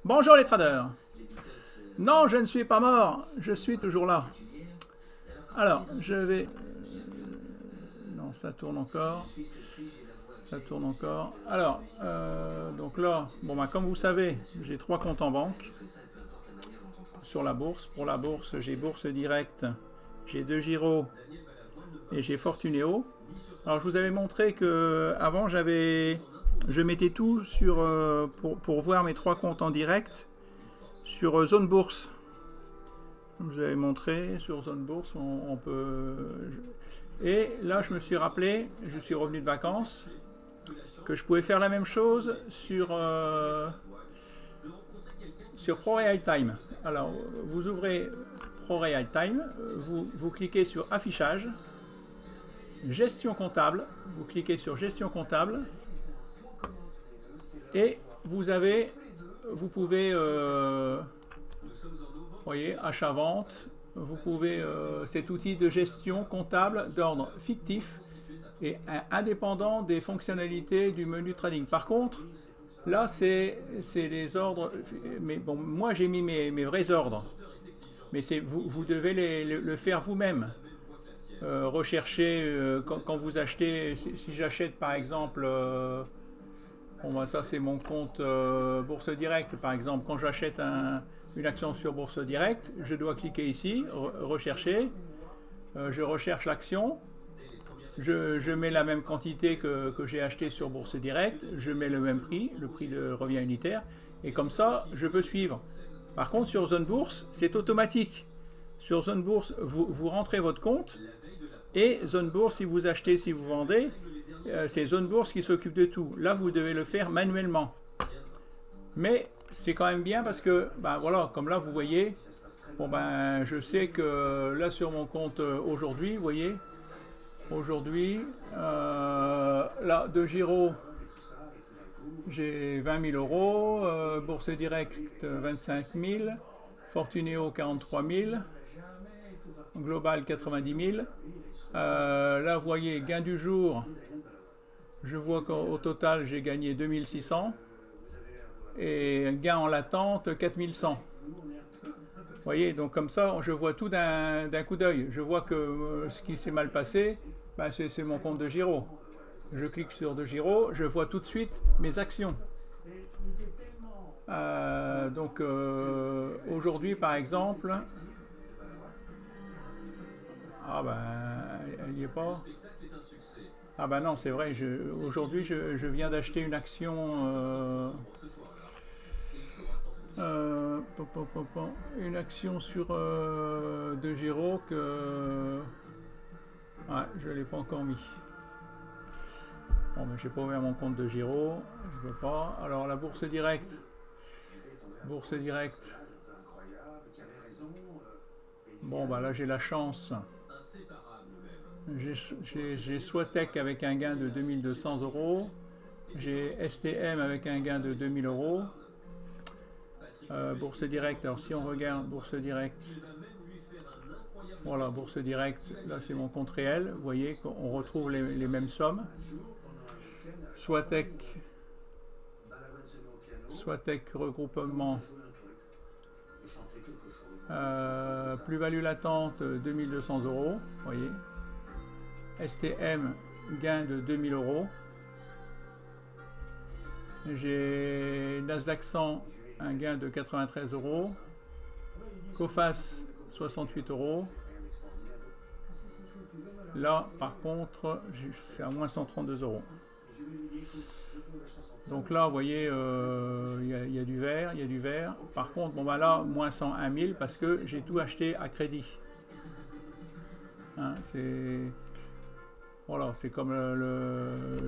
Bonjour les traders. Non, je ne suis pas mort, je suis toujours là. Alors, je vais... Non, ça tourne encore. Ça tourne encore. Alors, donc là, bon, bah, comme vous savez, j'ai 3 comptes en banque sur la bourse. Pour la bourse, j'ai Bourse Directe, j'ai DeGiro et j'ai Fortuneo. Alors, je vous avais montré que avant je mettais tout sur pour voir mes 3 comptes en direct sur Zone Bourse. Je vous avais montré sur Zone Bourse, on peut. Et là, je me suis rappelé, je suis revenu de vacances, que je pouvais faire la même chose sur ProRealTime. Alors, vous ouvrez ProRealTime, vous cliquez sur Affichage, Gestion comptable, vous cliquez sur Gestion comptable, et vous pouvez, voyez, achat-vente, vous pouvez, cet outil de gestion comptable d'ordre fictif et indépendant des fonctionnalités du menu trading. Par contre, là, c'est les ordres, mais bon, moi j'ai mis mes vrais ordres, mais vous devez le faire vous-même. Rechercher, quand vous achetez, si j'achète par exemple, bon, bah, ça c'est mon compte Bourse Directe par exemple, quand j'achète une action sur Bourse Directe, je dois cliquer ici, rechercher, je recherche l'action, je mets la même quantité que j'ai acheté sur Bourse Directe, je mets le même prix, le prix de revient unitaire, et comme ça, je peux suivre. Par contre, sur Zone Bourse, c'est automatique. Sur Zone Bourse, vous rentrez votre compte, et Zone Bourse, si vous achetez, si vous vendez, c'est Zone Bourse qui s'occupe de tout. Là, vous devez le faire manuellement. Mais c'est quand même bien parce que, ben voilà, comme là, vous voyez, bon ben, je sais que là, sur mon compte aujourd'hui, vous voyez, aujourd'hui, là, de Giro, j'ai 20 000 euros, Bourse Directe 25 000, Fortuneo 43 000, Global 90 000. Là, vous voyez, gain du jour, je vois qu'au total, j'ai gagné 2600 et gain en latente 4100. Vous voyez, donc comme ça, je vois tout d'un coup d'œil. Je vois que ce qui s'est mal passé, ben, c'est mon compte de Giro. Je clique sur de Giro, je vois tout de suite mes actions. Donc aujourd'hui, par exemple, ah ben, elle n'y est pas. Ah ben non, c'est vrai, aujourd'hui, je viens d'acheter une action. Une action sur de Giro que ouais, je ne l'ai pas encore mis. Bon, mais je n'ai pas ouvert mon compte de Giro, je ne veux pas. Alors la bourse directe, bourse directe. Bon, bah là j'ai la chance. J'ai Swatec avec un gain de 2200 euros. J'ai STM avec un gain de 2000 euros. Bourse directe, alors si on regarde bourse directe, voilà, bourse directe, là c'est mon compte réel, vous voyez qu'on retrouve les mêmes sommes. Swatec, Swatec regroupement, plus-value latente 2200 euros, vous voyez. STM, gain de 2000 euros. J'ai Nasdaq 100, un gain de 93 euros. Coface, 68 euros. Là, par contre, je suis à moins 132 euros. Donc là, vous voyez, il y a du vert, il y a du vert. Par contre, bon, bah là, moins 101 000 parce que j'ai tout acheté à crédit. Hein, voilà, c'est comme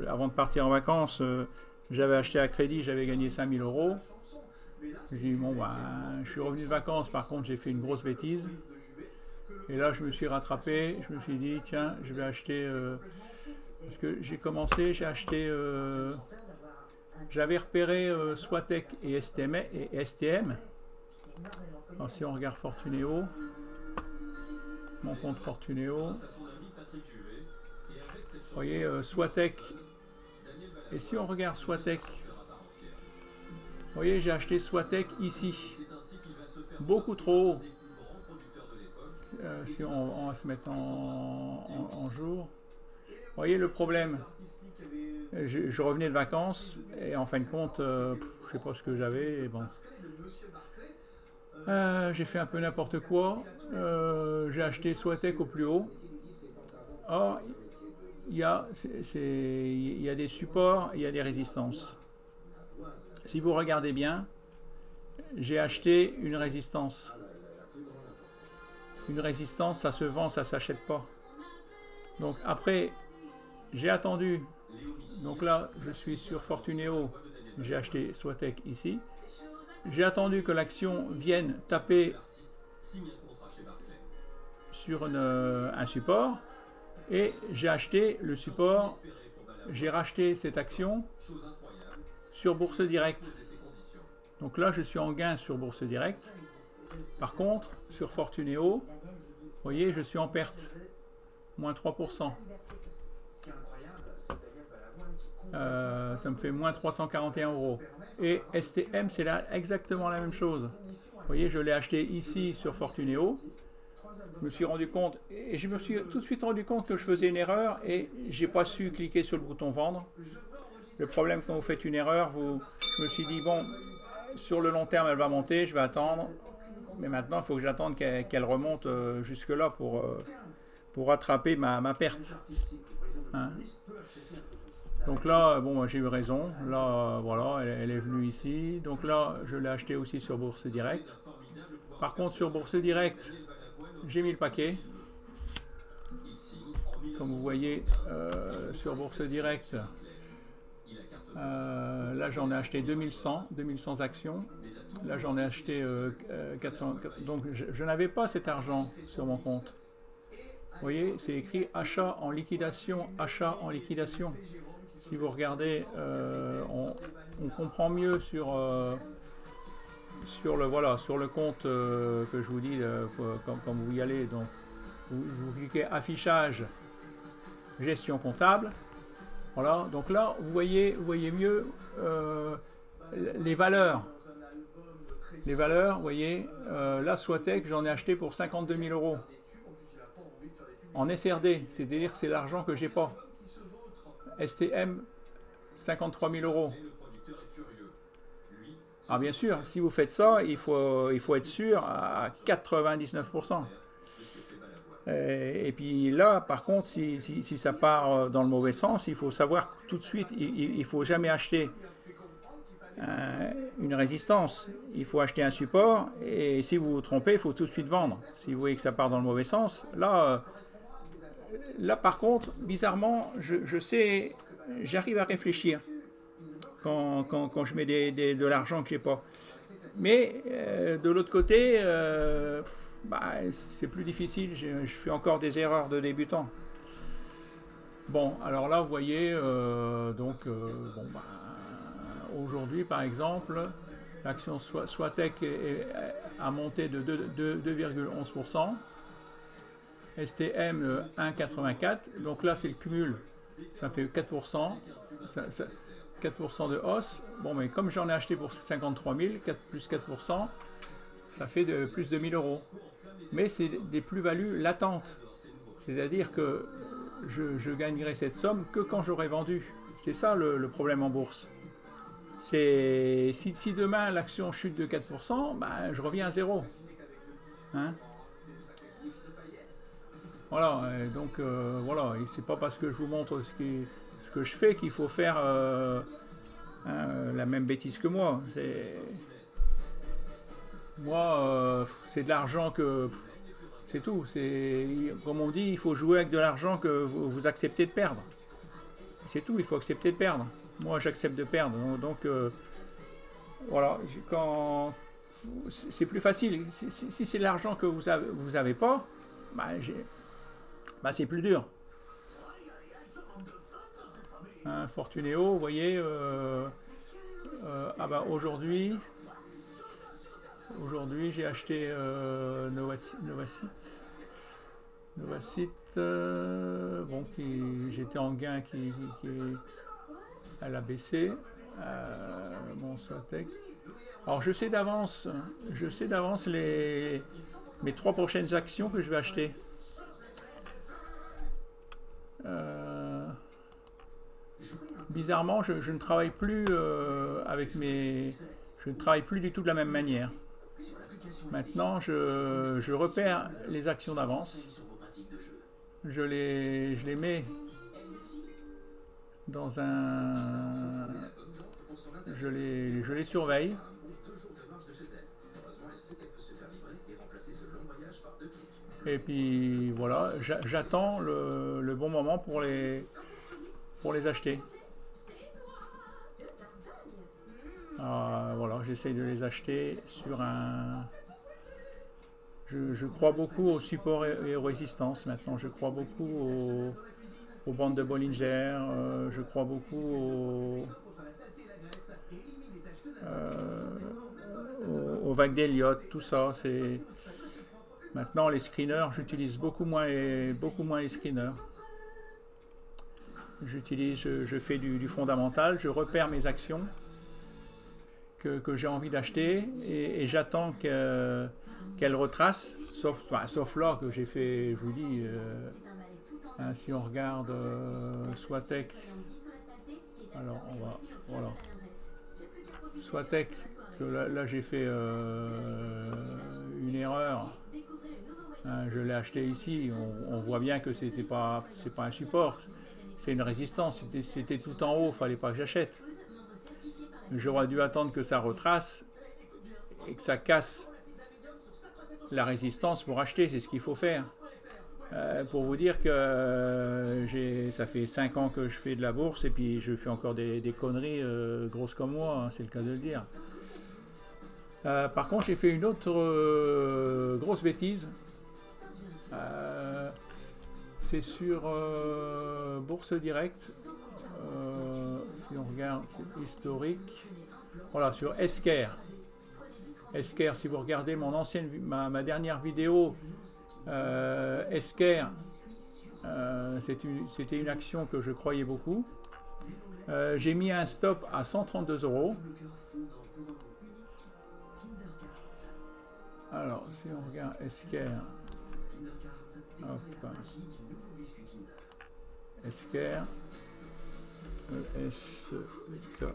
avant de partir en vacances, j'avais acheté à crédit, j'avais gagné 5000 euros. J'ai dit, bon, bah, je suis revenu de vacances, par contre, j'ai fait une grosse bêtise. Et là, je me suis rattrapé, je me suis dit, tiens, je vais acheter. Parce que j'ai commencé, j'ai acheté. J'avais repéré Swatec et STM. Alors, si on regarde Fortuneo, mon compte Fortuneo, vous voyez, Swatec. Et si on regarde Swatec, voyez, j'ai acheté Swatec ici, beaucoup trop haut. Si on va se mettre en jour. Vous voyez le problème. Je revenais de vacances et en fin de compte, je sais pas ce que j'avais. Bon. J'ai fait un peu n'importe quoi. J'ai acheté Swatec au plus haut. Or, il y a des supports, il y a des résistances. Si vous regardez bien, j'ai acheté une résistance. Une résistance, ça se vend, ça s'achète pas. Donc après, j'ai attendu. Donc là, je suis sur Fortuneo. J'ai acheté Swatec ici. J'ai attendu que l'action vienne taper sur un support. Et j'ai acheté le support. J'ai racheté cette action sur Bourse Direct. Donc là, je suis en gain sur Bourse Direct. Par contre, sur Fortuneo, vous voyez, je suis en perte. Moins 3%. Ça me fait moins 341 €. Et STM, c'est là exactement la même chose. Vous voyez, je l'ai acheté ici sur Fortuneo. Je me suis rendu compte, et je me suis tout de suite rendu compte que je faisais une erreur et j'ai pas su cliquer sur le bouton vendre. Le problème quand vous faites une erreur, je me suis dit bon, sur le long terme elle va monter, je vais attendre. Mais maintenant, il faut que j'attende qu'elle remonte jusque-là pour rattraper ma perte. Hein? Donc là, bon, j'ai eu raison. Là, voilà, elle est venue ici. Donc là, je l'ai acheté aussi sur Bourse Direct. Par contre, sur Bourse Direct, j'ai mis le paquet. Comme vous voyez, sur Bourse Direct, là, j'en ai acheté 2100 actions. Là, j'en ai acheté 400. Donc, je n'avais pas cet argent sur mon compte. Vous voyez, c'est écrit achat en liquidation, achat en liquidation. Si vous regardez, on comprend mieux sur le compte que je vous dis quand vous y allez. Donc, vous cliquez affichage, gestion comptable. Voilà. Donc là, vous voyez mieux les valeurs. Les valeurs, vous voyez, là, Swatec, j'en ai acheté pour 52 000 € en SRD, c'est-à-dire que c'est l'argent que j'ai pas. STM, 53 000 €. Alors bien sûr, si vous faites ça, il faut être sûr à 99%. Et puis là, par contre, si ça part dans le mauvais sens, il faut savoir tout de suite, il ne faut jamais acheter une résistance. Il faut acheter un support et si vous vous trompez, il faut tout de suite vendre. Si vous voyez que ça part dans le mauvais sens, là par contre, bizarrement, je sais, j'arrive à réfléchir quand je mets de l'argent que j'ai pas. Mais de l'autre côté, c'est plus difficile. Je fais encore des erreurs de débutant. Bon, alors là, vous voyez, aujourd'hui, par exemple, l'action Swatec a monté de 2,11%. STM 1,84. Donc là, c'est le cumul. Ça fait 4%. 4% de hausse. Bon, mais comme j'en ai acheté pour 53 000, plus 4%, ça fait plus de 1 000 €. Mais c'est des plus-values latentes. C'est-à-dire que je gagnerai cette somme que quand j'aurai vendu. C'est ça le problème en bourse. Si demain l'action chute de 4%, je reviens à zéro. Hein? Voilà, donc voilà, c'est pas parce que je vous montre ce que je fais qu'il faut faire la même bêtise que moi. Moi, c'est de l'argent que... C'est tout. Comme on dit, il faut jouer avec de l'argent que vous acceptez de perdre. C'est tout, il faut accepter de perdre. Moi, j'accepte de perdre. Donc, voilà, c'est plus facile. Si c'est de l'argent que vous avez pas, c'est plus dur. Hein, Fortuneo, vous voyez, aujourd'hui, j'ai acheté Novacite. J'étais en gain qui elle a baissé. Bon, Swatec. Alors je sais d'avance mes 3 prochaines actions que je vais acheter. Bizarrement, je ne travaille plus je ne travaille plus du tout de la même manière. Maintenant, je repère les actions d'avance. Je les mets dans un... Je les surveille. Et puis voilà, j'attends le bon moment pour les acheter. Voilà, j'essaye de les acheter sur un... Je crois beaucoup au support et aux résistances maintenant. Je crois beaucoup aux bandes de Bollinger. Je crois beaucoup aux vagues d'Elliott. Tout ça, c'est... Maintenant, les screeners, j'utilise beaucoup moins les screeners. Je fais du fondamental, je repère mes actions que j'ai envie d'acheter et j'attends qu'elles retracent, sauf là que j'ai fait, je vous dis, si on regarde Swatec, alors voilà, Swatec, que là j'ai fait une erreur. Je l'ai acheté ici, on voit bien que c'est pas un support, c'est une résistance, c'était tout en haut, il ne fallait pas que j'achète. J'aurais dû attendre que ça retrace et que ça casse la résistance pour acheter, c'est ce qu'il faut faire. Pour vous dire que ça fait 5 ans que je fais de la bourse et puis je fais encore des conneries grosses comme moi, hein, c'est le cas de le dire. Par contre, j'ai fait une autre grosse bêtise. C'est sur Bourse Direct. Si on regarde, c'est historique. Voilà, sur Esker. Esker, si vous regardez ma dernière vidéo, Esker, c'était une action que je croyais beaucoup. J'ai mis un stop à 132 €. Alors, si on regarde Esker, hop, Esker, E-S-K-E-R,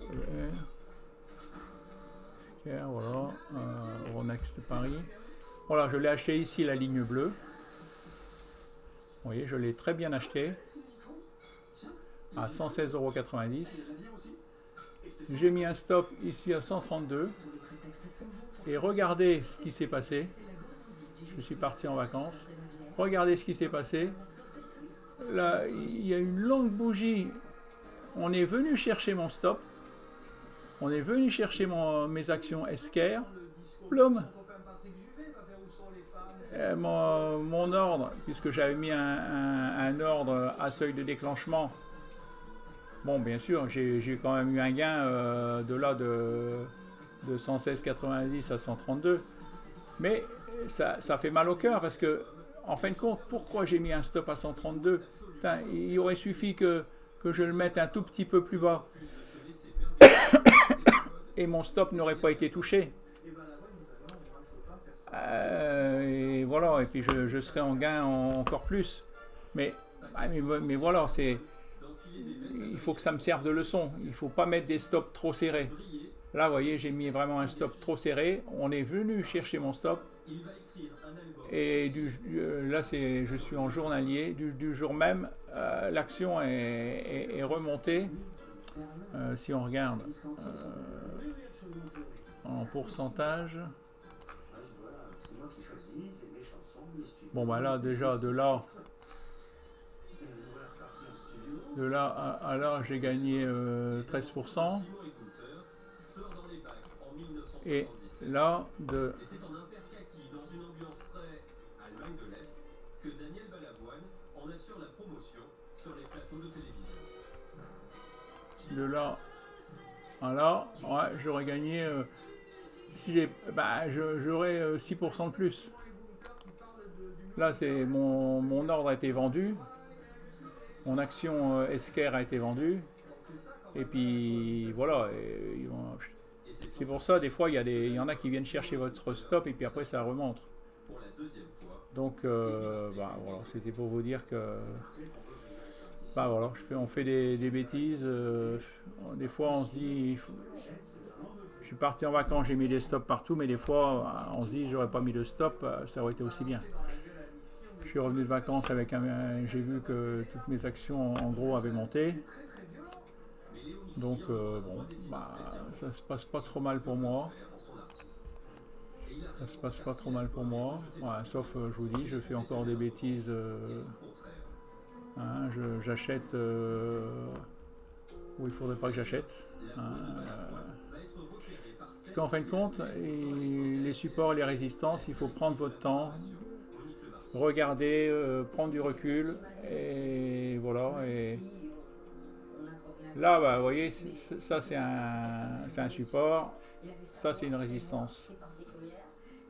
Esker, voilà, Euronext Paris. Voilà, je l'ai acheté ici, la ligne bleue. Vous voyez, je l'ai très bien acheté à 116,90 €. J'ai mis un stop ici à 132 et regardez ce qui s'est passé. Je suis parti en vacances. Regardez ce qui s'est passé. Là, il y a une longue bougie. On est venu chercher mon stop. On est venu chercher mes actions Esker. Plom. Mon ordre, puisque j'avais mis un ordre à seuil de déclenchement. Bon, bien sûr, j'ai quand même eu un gain de 116,90 à 132. Mais ça fait mal au cœur parce que, en fin de compte, pourquoi j'ai mis un stop à 132? Putain, il aurait suffi que je le mette un tout petit peu plus bas. Et mon stop n'aurait pas été touché. Et voilà, et puis je serais en gain encore plus. Mais voilà, il faut que ça me serve de leçon. Il ne faut pas mettre des stops trop serrés. Là, vous voyez, j'ai mis vraiment un stop trop serré. On est venu chercher mon stop. Et là, je suis en journalier. Du jour même, l'action est remontée. Si on regarde en pourcentage. Bon, bah là, déjà, de là à là, j'ai gagné 13%. Et là, de là à là, ouais, j'aurais gagné, j'aurais 6% de plus. Là, c'est mon ordre a été vendu, mon action Esker a été vendue, et puis voilà. C'est pour ça, des fois, il y en a qui viennent chercher votre stop, et puis après, ça remonte. Donc, bah, voilà, c'était pour vous dire que, bah, voilà, on fait des bêtises. Des fois, on se dit, je suis parti en vacances, j'ai mis des stops partout, mais des fois, on se dit, j'aurais pas mis de stop, ça aurait été aussi bien. Je suis revenu de vacances avec j'ai vu que toutes mes actions, en gros, avaient monté. Donc, bon, bah, ça se passe pas trop mal pour moi. Ça se passe pas trop mal pour moi. Voilà, sauf, je vous dis, je fais encore des bêtises. Hein, j'achète où il faudrait pas que j'achète. Hein, parce qu'en fin de compte, les supports et les résistances, il faut prendre votre temps, regarder, prendre du recul, et voilà. Et là, bah, vous voyez, ça c'est un support, ça c'est une résistance.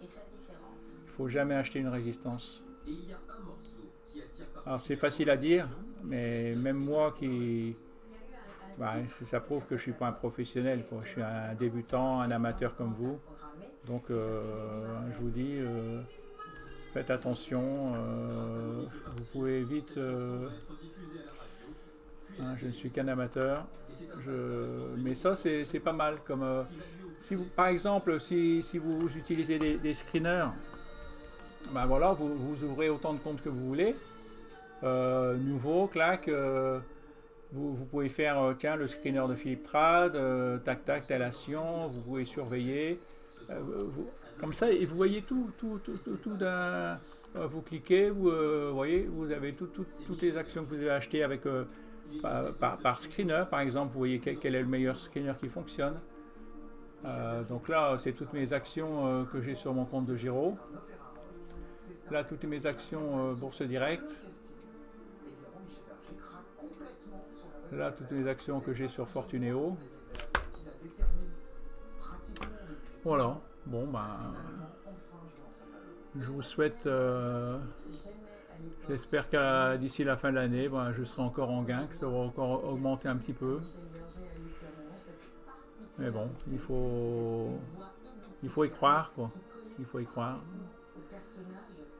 Il faut jamais acheter une résistance. Alors c'est facile à dire, mais même moi bah, ça prouve que je suis pas un professionnel, quoi. Je suis un débutant, un amateur comme vous. Donc je vous dis, faites attention. Vous pouvez vite. Hein, je ne suis qu'un amateur. Mais ça c'est pas mal. Comme si vous, par exemple, si vous utilisez des screeners, ben voilà, vous ouvrez autant de comptes que vous voulez. Nouveau, clac. Vous pouvez faire, tiens, le screener de Philippe Trad, tac tac, telle action, vous pouvez surveiller. Comme ça, et vous voyez tout d'un. Vous cliquez, vous voyez, vous avez toutes les actions que vous avez achetées avec, par screener, par exemple, vous voyez quel est le meilleur screener qui fonctionne. Donc là, c'est toutes mes actions que j'ai sur mon compte de Giro. Là, toutes mes actions Bourse Direct. Là, toutes les actions que j'ai sur Fortuneo. Voilà. Bon, ben, je vous souhaite. J'espère qu'à d'ici la fin de l'année, ben, je serai encore en gain, que ça va encore augmenter un petit peu. Mais bon, il faut y croire, quoi. Il faut y croire.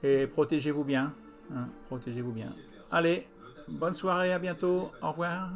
Et protégez-vous bien. Hein, protégez-vous bien. Allez, bonne soirée, à bientôt. Au revoir.